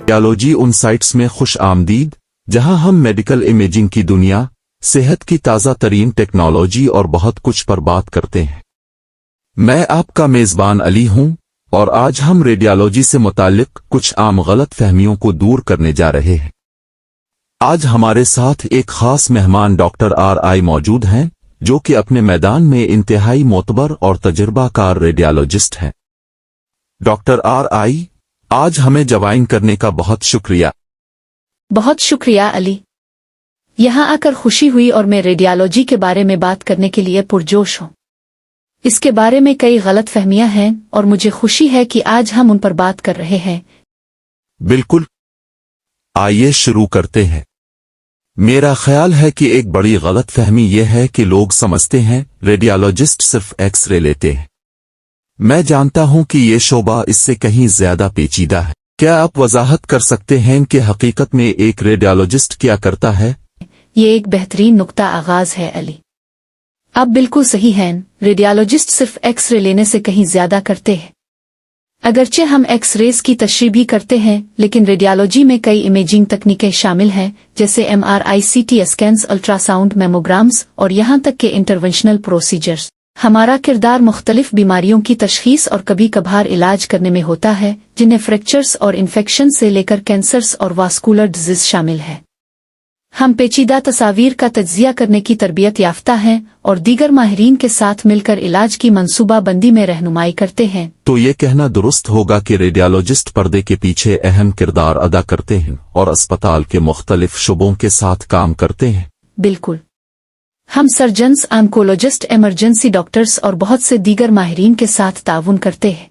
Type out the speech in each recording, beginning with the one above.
Radiology उन sites में खुश आमदीद जहां हम मेडिकल इमेजिंग की दुनिया, सेहत की ताज़ा तरीन टेक्नोलॉजी और बहुत कुछ पर बात करते हैं। मैं आपका मेज़बान अली हूं और आज हम रेडियोलॉजी से मुताल्लिक कुछ आम गलत फहमियों को दूर करने जा रहे हैं। आज हमारे साथ एक खास मेहमान डॉक्टर RI मौजूद हैं, जो कि अपने मैदान में इंतहाई मोतबर और तजुर्बाकार रेडियोलॉजिस्ट हैं। डॉक्टर RI, आज हमें ज्वाइन करने का बहुत शुक्रिया। बहुत शुक्रिया अली। यहाँ आकर खुशी हुई और मैं रेडियोलॉजी के बारे में बात करने के लिए पुरजोश हूँ। इसके बारे में कई गलत फहमियां हैं और मुझे खुशी है कि आज हम उन पर बात कर रहे हैं। बिल्कुल, आइए शुरू करते हैं। मेरा ख्याल है कि एक बड़ी गलत फहमी यह है कि लोग समझते हैं रेडियोलॉजिस्ट सिर्फ एक्सरे लेते हैं। मैं जानता हूं कि ये शोबा इससे कहीं ज्यादा पेचीदा है। क्या आप वजाहत कर सकते हैं कि हकीकत में एक रेडियोलॉजिस्ट क्या करता है? ये एक बेहतरीन नुक्ता आगाज है अली। आप बिल्कुल सही हैं, रेडियोलॉजिस्ट सिर्फ एक्सरे लेने से कहीं ज्यादा करते हैं। अगरचे हम एक्स-रेज की तशरीह भी करते हैं, लेकिन रेडियोलॉजी में कई इमेजिंग तकनीकें शामिल हैं, जैसे MRI, CT स्कैन्स, अल्ट्रासाउंड, मेमोग्राम्स और यहाँ तक के इंटरवेंशनल प्रोसीजर्स। हमारा किरदार मुख्तलिफ बीमारियों की तशखीस और कभी कभार इलाज करने में होता है, जिन्हें फ्रैक्चर्स और इन्फेक्शन से लेकर कैंसर्स और वास्कुलर डिजीज शामिल है। हम पेचीदा तस्वीर का तज्जिया करने की तरबियत याफ्ता हैं और दीगर माहिरीन के साथ मिलकर इलाज की मंसूबा बंदी में रहनुमाई करते हैं। तो ये कहना दुरुस्त होगा कि रेडियोलॉजिस्ट पर्दे के पीछे अहम किरदार अदा करते हैं और अस्पताल के मुख्तलिफ शुबों के साथ काम करते हैं। बिल्कुल, हम सर्जन्स, ऑन्कोलॉजिस्ट, इमरजेंसी डॉक्टर्स और बहुत से दीगर माहिरीन के साथ ताउन करते हैं।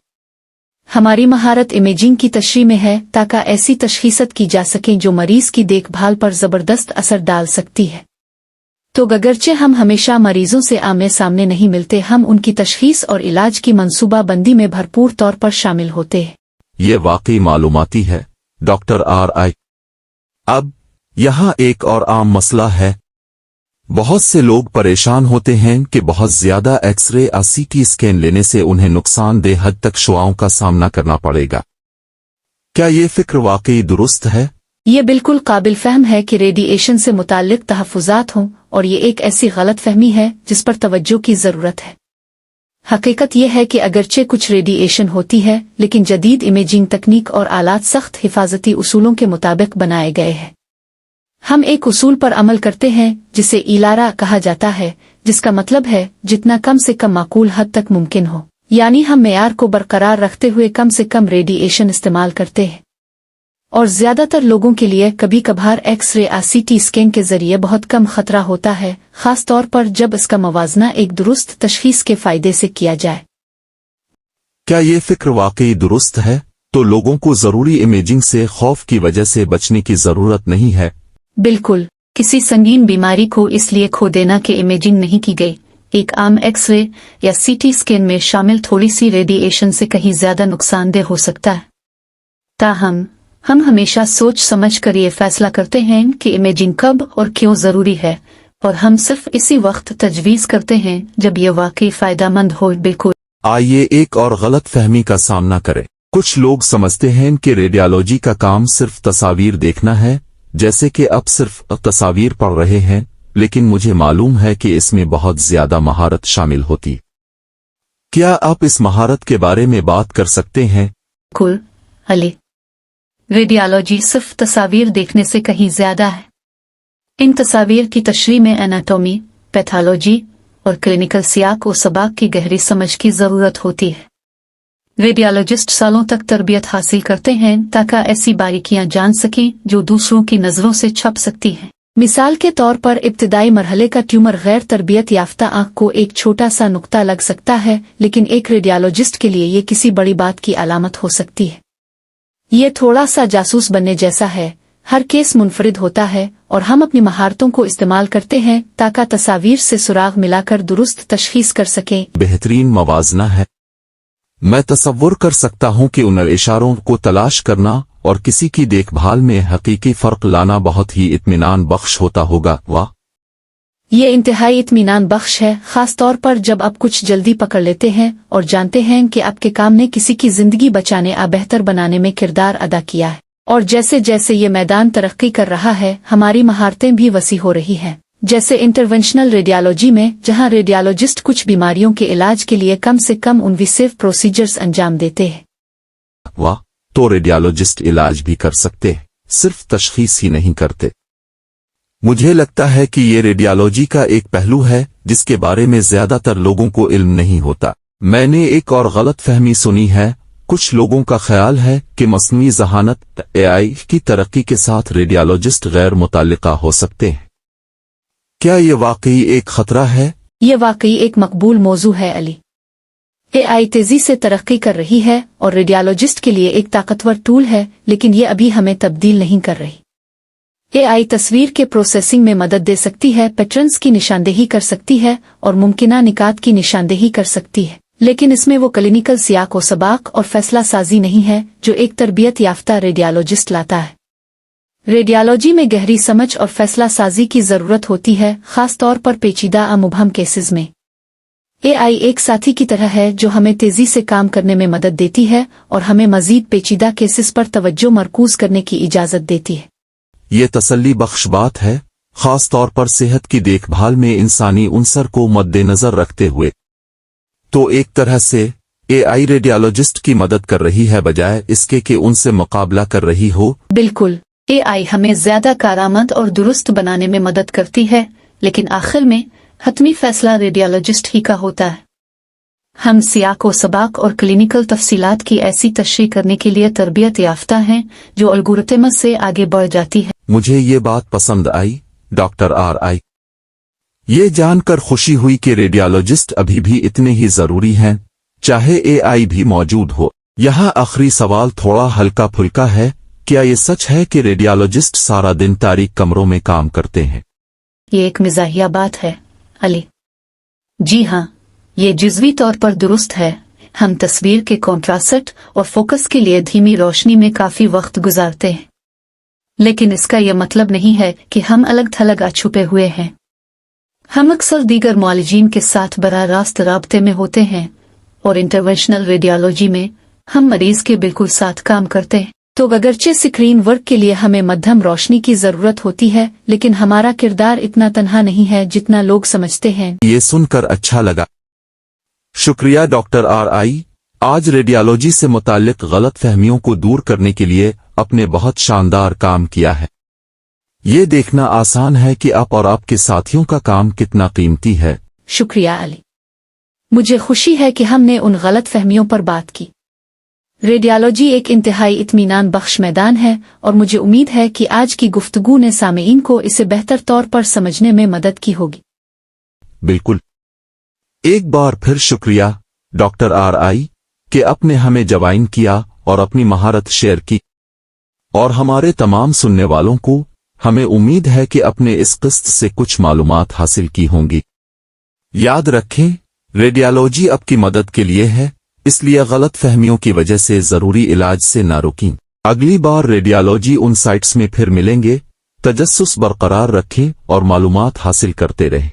हमारी महारत इमेजिंग की तशरीह में है ताकि ऐसी तशखीसत की जा सके जो मरीज की देखभाल पर जबरदस्त असर डाल सकती है। तो अगरचे हम हमेशा मरीजों से आमने सामने नहीं मिलते, हम उनकी तशखीस और इलाज की मंसूबा बंदी में भरपूर तौर पर शामिल होते हैं। ये वाकई मालूमाती है डॉक्टर RI। अब यहाँ एक और आम मसला है। बहुत से लोग परेशान होते हैं कि बहुत ज्यादा एक्सरे या CT स्कैन लेने से उन्हें नुकसानदेह हद तक शुआओं का सामना करना पड़ेगा। क्या ये फिक्र वाकई दुरुस्त है? ये बिल्कुल काबिल फहम है कि रेडिएशन से मुताल्लिक तहफ़्फ़ुज़ात हों, और ये एक ऐसी गलत फहमी है जिस पर तवज्जो की ज़रूरत है। हकीकत यह है कि अगरचे कुछ रेडिएशन होती है, लेकिन जदीद इमेजिंग तकनीक और आलात सख्त हिफाजती उसूलों के मुताबिक बनाए गए हैं। हम एक उसूल पर अमल करते हैं जिसे इलारा कहा जाता है, जिसका मतलब है जितना कम से कम माकूल हद तक मुमकिन हो, यानी हम मेयार को बरकरार रखते हुए कम से कम रेडिएशन इस्तेमाल करते हैं। और ज्यादातर लोगों के लिए कभी कभार एक्सरे या CT स्कैन के जरिए बहुत कम खतरा होता है, खास तौर पर जब इसका मवाजना एक दुरुस्त तशखीस के फायदे से किया जाए। क्या ये फिक्र वाकई दुरुस्त है? तो लोगों को जरूरी इमेजिंग से खौफ की वजह से बचने की जरूरत नहीं है। बिल्कुल, किसी संगीन बीमारी को इसलिए खो देना कि इमेजिंग नहीं की गई। एक आम एक्सरे या CT स्कैन में शामिल थोड़ी सी रेडिएशन से कहीं ज्यादा नुकसानदेह हो सकता है। ताहम हम हमेशा सोच समझ कर ये फैसला करते हैं कि इमेजिंग कब और क्यों जरूरी है, और हम सिर्फ इसी वक्त तजवीज करते हैं जब ये वाकई फायदेमंद हो। बिल्कुल। आइए एक और गलत फहमी का सामना करें। कुछ लोग समझते हैं कि रेडियोलॉजी का काम सिर्फ तस्वीर देखना है, जैसे कि अब सिर्फ तस्वीर पढ़ रहे हैं, लेकिन मुझे मालूम है कि इसमें बहुत ज्यादा महारत शामिल होती। क्या आप इस महारत के बारे में बात कर सकते हैं? बिल्कुल अली, रेडियोलॉजी सिर्फ तस्वीर देखने से कहीं ज्यादा है। इन तस्वीर की तशरीह में एनाटॉमी, पैथोलॉजी और क्लिनिकल सियाक व सबाक की गहरी समझ की जरूरत होती है। रेडियोलॉजिस्ट सालों तक तरबियत हासिल करते हैं ताकि ऐसी बारीकियां जान सकें जो दूसरों की नजरों से छप सकती हैं। मिसाल के तौर पर इब्तिदाई मरहले का ट्यूमर गैर तरबियत याफ्ता आंख को एक छोटा सा नुक्ता लग सकता है, लेकिन एक रेडियोलॉजिस्ट के लिए ये किसी बड़ी बात की अलामत हो सकती है। ये थोड़ा सा जासूस बनने जैसा है। हर केस मुनफरिद होता है और हम अपनी महारतों को इस्तेमाल करते हैं ताकि तस्वीर से सुराग मिलाकर दुरुस्त तशखीस कर सकें। बेहतरीन मवाजना है। मैं तसव्वुर कर सकता हूं कि उन इशारों को तलाश करना और किसी की देखभाल में हकीकी फर्क लाना बहुत ही इत्मीनान बख्श होता होगा। वाह, ये इंतहाई इत्मीनान बख्श है, खास तौर पर जब आप कुछ जल्दी पकड़ लेते हैं और जानते हैं कि आपके काम ने किसी की जिंदगी बचाने या बेहतर बनाने में किरदार अदा किया है। اور جیسے جیسے یہ میدان ترقی کر رہا ہے ہماری مہارتیں بھی وسیع ہو رہی ہیں، جیسے انٹرونشنل ریڈیالوجی میں، جہاں ریڈیالوجسٹ کچھ بیماریوں کے علاج کے لیے کم سے کم انویسیو پروسیجرز انجام دیتے ہیں۔ واہ، تو ریڈیالوجسٹ علاج بھی کر سکتے ہیں، صرف تشخیص ہی نہیں کرتے۔ مجھے لگتا ہے کہ یہ ریڈیالوجی کا ایک پہلو ہے جس کے بارے میں زیادہ تر لوگوں کو علم نہیں ہوتا۔ میں نے ایک اور غلط فہمی سنی ہے، کچھ لوگوں کا خیال ہے کہ مصنوعی ذہانت AI کی ترقی کے ساتھ ریڈیالوجسٹ غیر متعلقہ ہو سکتے ہیں۔ کیا یہ واقعی ایک خطرہ ہے؟ یہ واقعی ایک مقبول موضوع ہے علی۔ AI تیزی سے ترقی کر رہی ہے اور ریڈیالوجسٹ کے لیے ایک طاقتور ٹول ہے، لیکن یہ ابھی ہمیں تبدیل نہیں کر رہی۔ AI تصویر کے پروسیسنگ میں مدد دے سکتی ہے، پیٹرنز کی نشاندہی کر سکتی ہے اور ممکنہ نکات کی نشاندہی کر سکتی ہے، لیکن اس میں وہ کلینیکل سیاق و سباق اور فیصلہ سازی نہیں ہے جو ایک تربیت یافتہ ریڈیالوجسٹ لاتا ہے۔ ریڈیالوجی میں گہری سمجھ اور فیصلہ سازی کی ضرورت ہوتی ہے، خاص طور پر پیچیدہ مبہم کیسز میں۔ AI ایک ساتھی کی طرح ہے جو ہمیں تیزی سے کام کرنے میں مدد دیتی ہے اور ہمیں مزید پیچیدہ کیسز پر توجہ مرکوز کرنے کی اجازت دیتی ہے۔ یہ تسلی بخش بات ہے، خاص طور پر صحت کی دیکھ بھال میں انسانی عنصر کو مد نظر رکھتے ہوئے۔ تو ایک طرح سے AI ریڈیالوجسٹ کی مدد کر رہی ہے بجائے اس کے کہ ان سے مقابلہ کر رہی ہو۔ بالکل، AI ہمیں زیادہ کارآمد اور درست بنانے میں مدد کرتی ہے، لیکن آخر میں حتمی فیصلہ ریڈیالوجسٹ ہی کا ہوتا ہے۔ ہم سیاق و سباق اور کلینیکل تفصیلات کی ایسی تشریح کرنے کے لیے تربیت یافتہ ہیں جو الگورتھمز سے آگے بڑھ جاتی ہے۔ مجھے یہ بات پسند آئی، ڈاکٹر RI۔ یہ جان کر خوشی ہوئی کہ ریڈیالوجسٹ ابھی بھی اتنے ہی ضروری ہیں، چاہے AI بھی موجود ہو۔ یہاں آخری سوال تھوڑا ہلکا پھلکا ہے، کیا یہ سچ ہے کہ ریڈیالوجسٹ سارا دن تاریک کمروں میں کام کرتے ہیں؟ یہ ایک مزاحیہ بات ہے علی۔ جی ہاں، یہ جزوی طور پر درست ہے۔ ہم تصویر کے کنٹراسٹ اور فوکس کے لیے دھیمی روشنی میں کافی وقت گزارتے ہیں، لیکن اس کا یہ مطلب نہیں ہے کہ ہم الگ تھلگ چھپے ہوئے ہیں۔ ہم اکثر دیگر معالجین کے ساتھ براہ راست رابطے میں ہوتے ہیں، اور انٹرونشنل ریڈیالوجی میں ہم مریض کے بالکل ساتھ کام کرتے ہیں۔ تو اگرچہ اسکرین ورک کے لیے ہمیں مدھم روشنی کی ضرورت ہوتی ہے، لیکن ہمارا کردار اتنا تنہا نہیں ہے جتنا لوگ سمجھتے ہیں۔ یہ سن کر اچھا لگا، شکریہ ڈاکٹر RI۔ آج ریڈیالوجی سے متعلق غلط فہمیوں کو دور کرنے کے لیے اپنے بہت شاندار کام کیا ہے۔ یہ دیکھنا آسان ہے کہ آپ اور آپ کے ساتھیوں کا کام کتنا قیمتی ہے۔ شکریہ علی، مجھے خوشی ہے کہ ہم نے ان غلط فہمیوں پر بات کی۔ ریڈیالوجی ایک انتہائی اطمینان بخش میدان ہے، اور مجھے امید ہے کہ آج کی گفتگو نے سامعین کو اسے بہتر طور پر سمجھنے میں مدد کی ہوگی۔ بالکل۔ ایک بار پھر شکریہ ڈاکٹر RI کہ آپ نے ہمیں جوائن کیا اور اپنی مہارت شیئر کی، اور ہمارے تمام سننے والوں کو ہمیں امید ہے کہ اپنے اس قسط سے کچھ معلومات حاصل کی ہوں گی۔ یاد رکھیں، ریڈیالوجی آپ کی مدد کے لیے ہے، اس لیے غلط فہمیوں کی وجہ سے ضروری علاج سے نہ روکیں۔ اگلی بار ریڈیالوجی ان سائٹس میں پھر ملیں گے۔ تجسس برقرار رکھیں اور معلومات حاصل کرتے رہیں۔